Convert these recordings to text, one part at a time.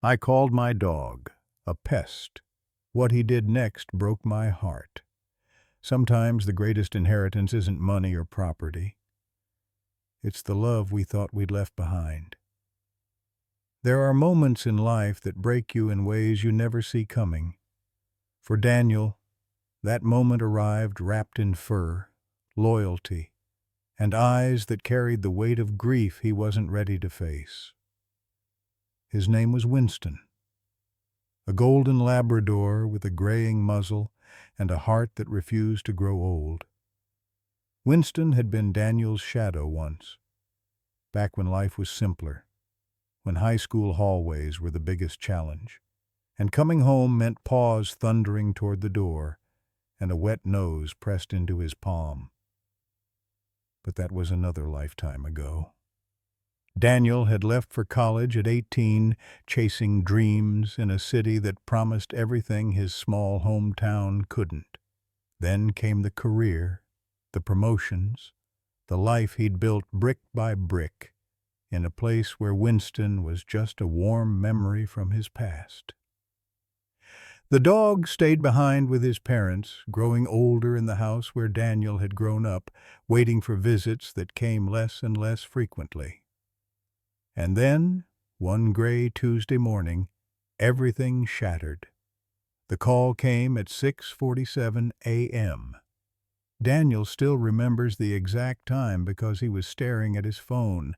I called my dog a pest. What he did next broke my heart. Sometimes the greatest inheritance isn't money or property. It's the love we thought we'd left behind. There are moments in life that break you in ways you never see coming. For Daniel, that moment arrived wrapped in fur, loyalty, and eyes that carried the weight of grief he wasn't ready to face. His name was Winston, a golden Labrador with a graying muzzle and a heart that refused to grow old. Winston had been Daniel's shadow once, back when life was simpler, when high school hallways were the biggest challenge, and coming home meant paws thundering toward the door and a wet nose pressed into his palm. But that was another lifetime ago. Daniel had left for college at 18, chasing dreams in a city that promised everything his small hometown couldn't. Then came the career, the promotions, the life he'd built brick by brick, in a place where Winston was just a warm memory from his past. The dog stayed behind with his parents, growing older in the house where Daniel had grown up, waiting for visits that came less and less frequently. And then, one gray Tuesday morning, everything shattered. The call came at 6:47 a.m. Daniel still remembers the exact time because he was staring at his phone,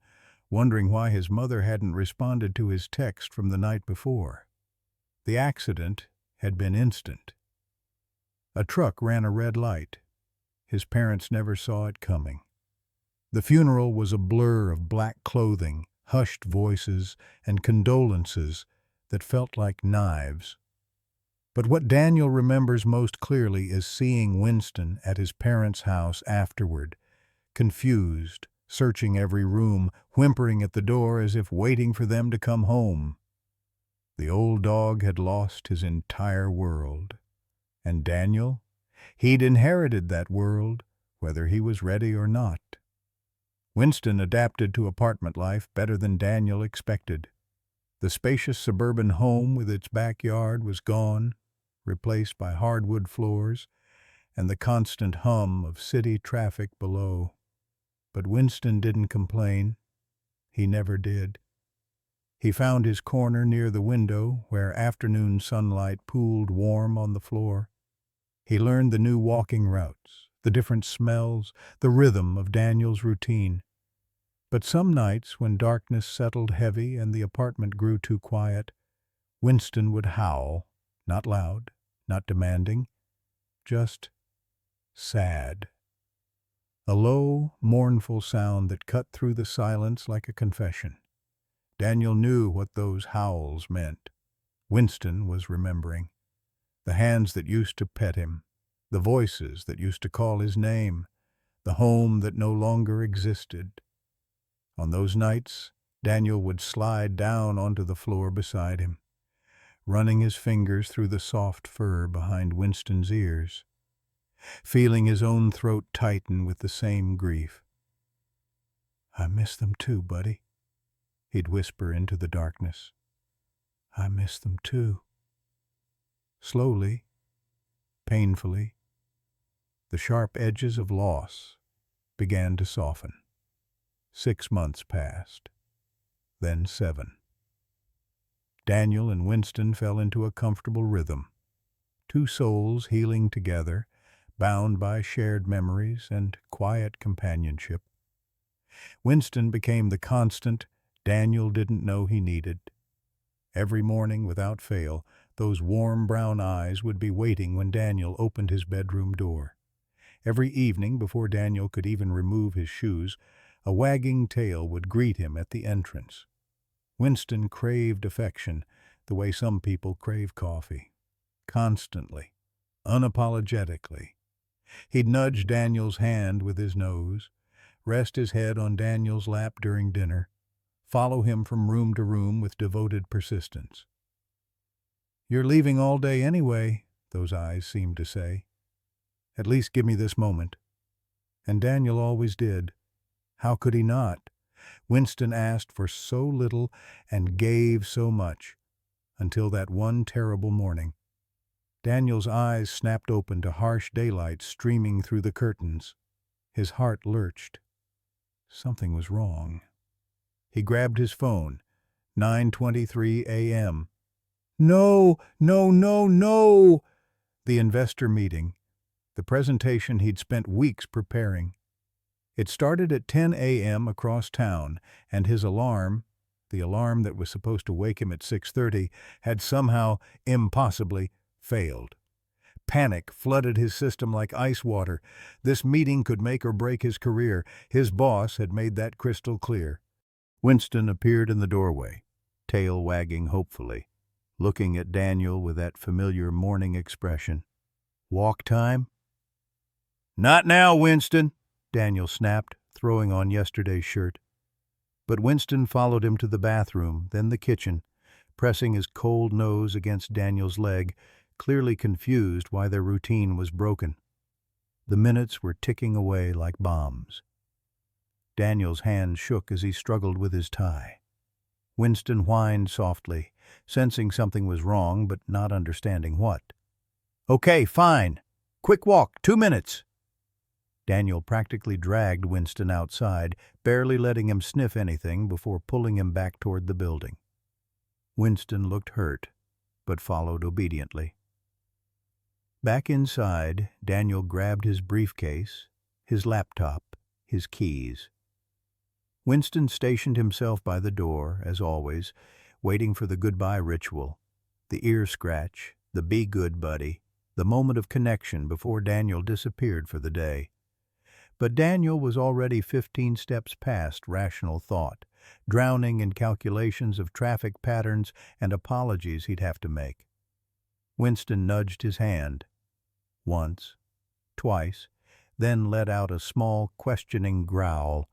wondering why his mother hadn't responded to his text from the night before. The accident had been instant. A truck ran a red light. His parents never saw it coming. The funeral was a blur of black clothing, hushed voices, and condolences that felt like knives. But what Daniel remembers most clearly is seeing Winston at his parents' house afterward, confused, searching every room, whimpering at the door as if waiting for them to come home. The old dog had lost his entire world. And Daniel? He'd inherited that world, whether he was ready or not. Winston adapted to apartment life better than Daniel expected. The spacious suburban home with its backyard was gone, replaced by hardwood floors and the constant hum of city traffic below. But Winston didn't complain. He never did. He found his corner near the window where afternoon sunlight pooled warm on the floor. He learned the new walking routes, the different smells, the rhythm of Daniel's routine. But some nights, when darkness settled heavy and the apartment grew too quiet, Winston would howl, not loud, not demanding, just sad. A low, mournful sound that cut through the silence like a confession. Daniel knew what those howls meant. Winston was remembering. The hands that used to pet him, the voices that used to call his name, the home that no longer existed. On those nights, Daniel would slide down onto the floor beside him, running his fingers through the soft fur behind Winston's ears, feeling his own throat tighten with the same grief. "I miss them too, buddy," he'd whisper into the darkness. "I miss them too." Slowly, painfully, the sharp edges of loss began to soften. 6 months passed, then 7. Daniel and Winston fell into a comfortable rhythm, two souls healing together, bound by shared memories and quiet companionship. Winston became the constant Daniel didn't know he needed. Every morning, without fail, those warm brown eyes would be waiting when Daniel opened his bedroom door. Every evening, before Daniel could even remove his shoes, a wagging tail would greet him at the entrance. Winston craved affection the way some people crave coffee. Constantly, unapologetically. He'd nudge Daniel's hand with his nose, rest his head on Daniel's lap during dinner, follow him from room to room with devoted persistence. "You're leaving all day anyway," those eyes seemed to say. "At least give me this moment." And Daniel always did. How could he not? Winston asked for so little and gave so much. until that one terrible morning. Daniel's eyes snapped open to harsh daylight streaming through the curtains. His heart lurched. Something was wrong. He grabbed his phone. 9:23 a.m. No, no, no, no! The investor meeting. The presentation he'd spent weeks preparing. It started at 10 a.m. across town, and his alarm, the alarm that was supposed to wake him at 6:30, had somehow, impossibly, failed. Panic flooded his system like ice water. This meeting could make or break his career. His boss had made that crystal clear. Winston appeared in the doorway, tail wagging hopefully, looking at Daniel with that familiar morning expression. "Walk time?" "Not now, Winston," Daniel snapped, throwing on yesterday's shirt. But Winston followed him to the bathroom, then the kitchen, pressing his cold nose against Daniel's leg, clearly confused why their routine was broken. The minutes were ticking away like bombs. Daniel's hand shook as he struggled with his tie. Winston whined softly, sensing something was wrong but not understanding what. "Okay, fine. Quick walk, 2 minutes." Daniel practically dragged Winston outside, barely letting him sniff anything before pulling him back toward the building. Winston looked hurt, but followed obediently. Back inside, Daniel grabbed his briefcase, his laptop, his keys. Winston stationed himself by the door, as always, waiting for the goodbye ritual, the ear scratch, the be good buddy, the moment of connection before Daniel disappeared for the day. But Daniel was already 15 steps past rational thought, drowning in calculations of traffic patterns and apologies he'd have to make. Winston nudged his hand. Once, twice, then let out a small, questioning growl.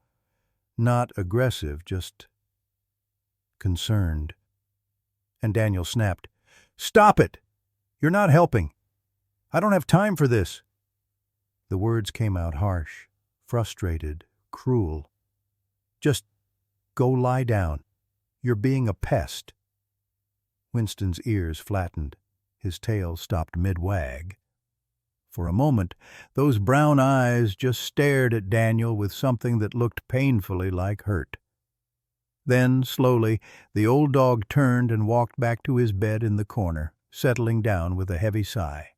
Not aggressive, just concerned. And Daniel snapped, "Stop it! You're not helping. I don't have time for this." The words came out harsh, frustrated, cruel. "Just go lie down. You're being a pest." Winston's ears flattened. His tail stopped mid-wag. For a moment, those brown eyes just stared at Daniel with something that looked painfully like hurt. Then, slowly, the old dog turned and walked back to his bed in the corner, settling down with a heavy sigh.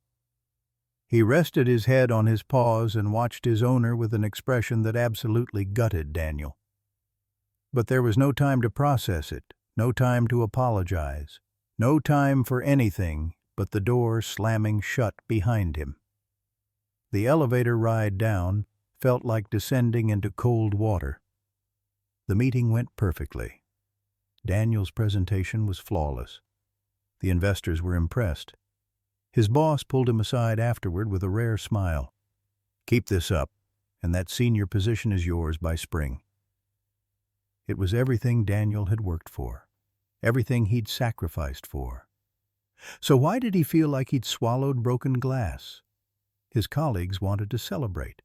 He rested his head on his paws and watched his owner with an expression that absolutely gutted Daniel. But there was no time to process it, no time to apologize, no time for anything but the door slamming shut behind him. The elevator ride down felt like descending into cold water. The meeting went perfectly. Daniel's presentation was flawless. The investors were impressed. His boss pulled him aside afterward with a rare smile. "Keep this up, and that senior position is yours by spring." It was everything Daniel had worked for, everything he'd sacrificed for. So why did he feel like he'd swallowed broken glass? His colleagues wanted to celebrate,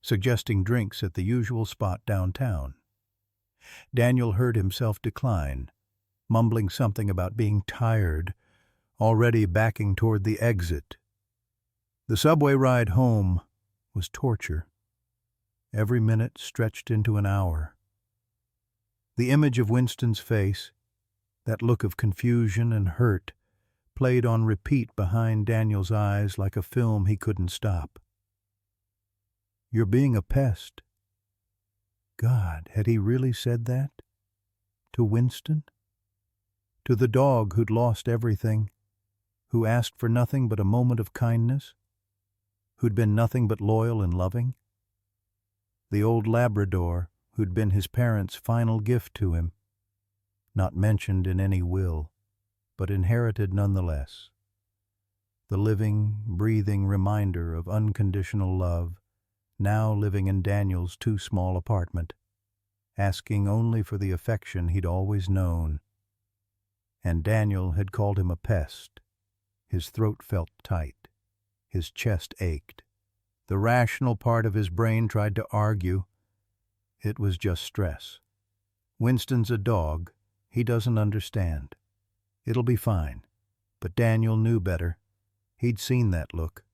suggesting drinks at the usual spot downtown. Daniel heard himself decline, mumbling something about being tired, already backing toward the exit. The subway ride home was torture. Every minute stretched into an hour. The image of Winston's face, that look of confusion and hurt, played on repeat behind Daniel's eyes like a film he couldn't stop. "You're being a pest." God, had he really said that? To Winston? To the dog who'd lost everything, who asked for nothing but a moment of kindness, who'd been nothing but loyal and loving? The old Labrador who'd been his parents' final gift to him, not mentioned in any will, but inherited nonetheless. The living, breathing reminder of unconditional love, now living in Daniel's too small apartment, asking only for the affection he'd always known. And Daniel had called him a pest. His throat felt tight. His chest ached. The rational part of his brain tried to argue. It was just stress. Winston's a dog. He doesn't understand. It'll be fine. But Daniel knew better. He'd seen that look.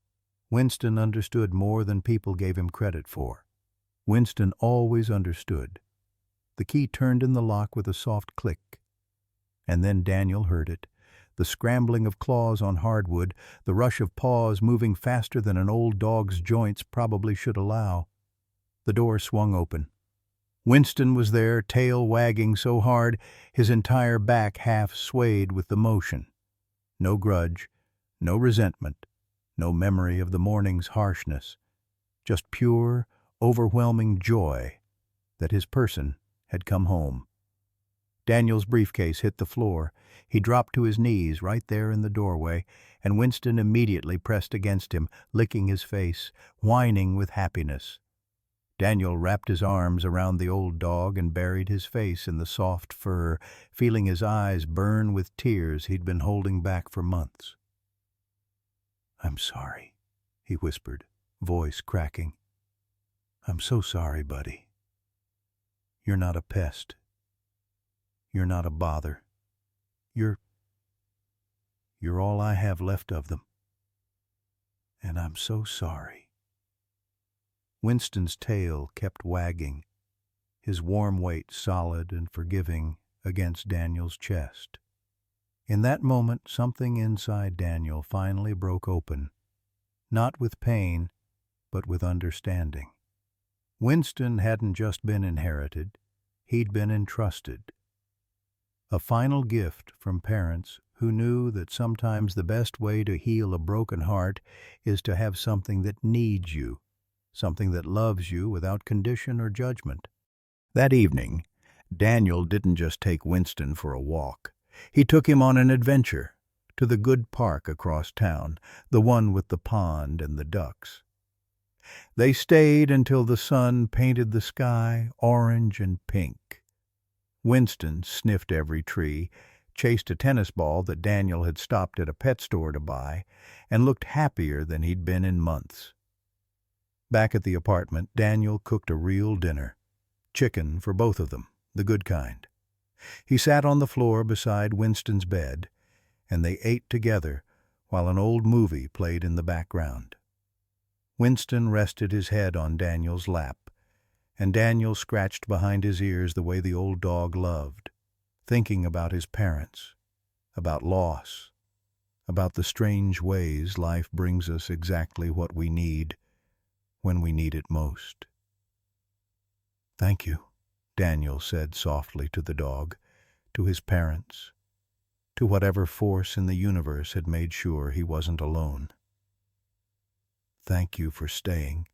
Winston understood more than people gave him credit for. Winston always understood. The key turned in the lock with a soft click. And then Daniel heard it. The scrambling of claws on hardwood, the rush of paws moving faster than an old dog's joints probably should allow. The door swung open. Winston was there, tail wagging so hard his entire back half swayed with the motion. No grudge, no resentment, no memory of the morning's harshness, just pure, overwhelming joy that his person had come home. Daniel's briefcase hit the floor. He dropped to his knees right there in the doorway, and Winston immediately pressed against him, licking his face, whining with happiness. Daniel wrapped his arms around the old dog and buried his face in the soft fur, feeling his eyes burn with tears he'd been holding back for months. "I'm sorry," he whispered, voice cracking. "I'm so sorry, buddy. You're not a pest. You're not a bother. You're all I have left of them. And I'm so sorry." Winston's tail kept wagging, his warm weight solid and forgiving against Daniel's chest. In that moment, something inside Daniel finally broke open, not with pain, but with understanding. Winston hadn't just been inherited, he'd been entrusted. A final gift from parents who knew that sometimes the best way to heal a broken heart is to have something that needs you, something that loves you without condition or judgment. That evening, Daniel didn't just take Winston for a walk. He took him on an adventure to the good park across town, the one with the pond and the ducks. They stayed until the sun painted the sky orange and pink. Winston sniffed every tree, chased a tennis ball that Daniel had stopped at a pet store to buy, and looked happier than he'd been in months. Back at the apartment, Daniel cooked a real dinner. Chicken for both of them, the good kind. He sat on the floor beside Winston's bed, and they ate together while an old movie played in the background. Winston rested his head on Daniel's lap, and Daniel scratched behind his ears the way the old dog loved, thinking about his parents, about loss, about the strange ways life brings us exactly what we need when we need it most. "Thank you," Daniel said softly to the dog, to his parents, to whatever force in the universe had made sure he wasn't alone. "Thank you for staying."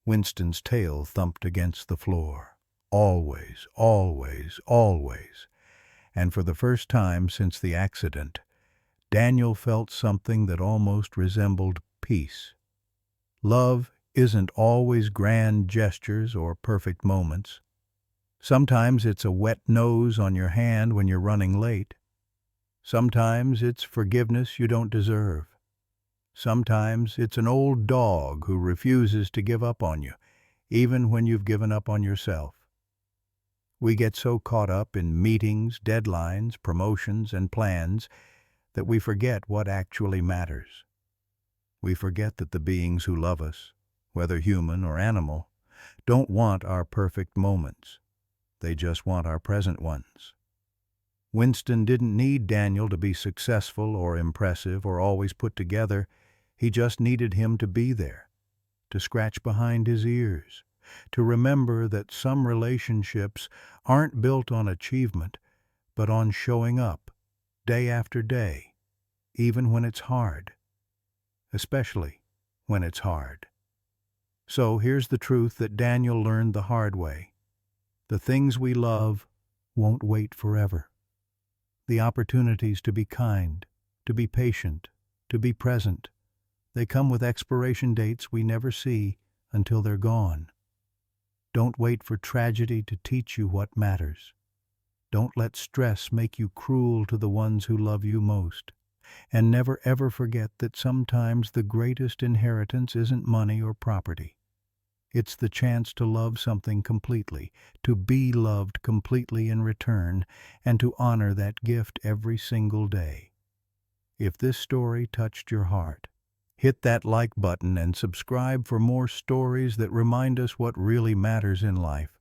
Winston's tail thumped against the floor. Always, always, always. And for the first time since the accident, Daniel felt something that almost resembled peace. Love isn't always grand gestures or perfect moments. Sometimes it's a wet nose on your hand when you're running late. Sometimes it's forgiveness you don't deserve. Sometimes it's an old dog who refuses to give up on you, even when you've given up on yourself. We get so caught up in meetings, deadlines, promotions, and plans that we forget what actually matters. We forget that the beings who love us, whether human or animal, don't want our perfect moments. They just want our present ones. Winston didn't need Daniel to be successful or impressive or always put together. He just needed him to be there, to scratch behind his ears, to remember that some relationships aren't built on achievement, but on showing up, day after day, even when it's hard. Especially when it's hard. So here's the truth that Daniel learned the hard way. The things we love won't wait forever. The opportunities to be kind, to be patient, to be present, they come with expiration dates we never see until they're gone. Don't wait for tragedy to teach you what matters. Don't let stress make you cruel to the ones who love you most. And never ever forget that sometimes the greatest inheritance isn't money or property. It's the chance to love something completely, to be loved completely in return, and to honor that gift every single day. If this story touched your heart, hit that like button and subscribe for more stories that remind us what really matters in life.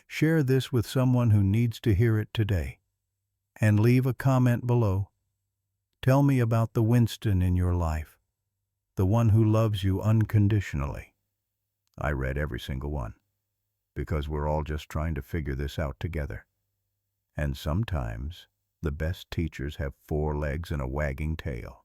Share this with someone who needs to hear it today. And leave a comment below. Tell me about the Winston in your life, the one who loves you unconditionally. I read every single one, because we're all just trying to figure this out together. And sometimes, the best teachers have 4 legs and a wagging tail.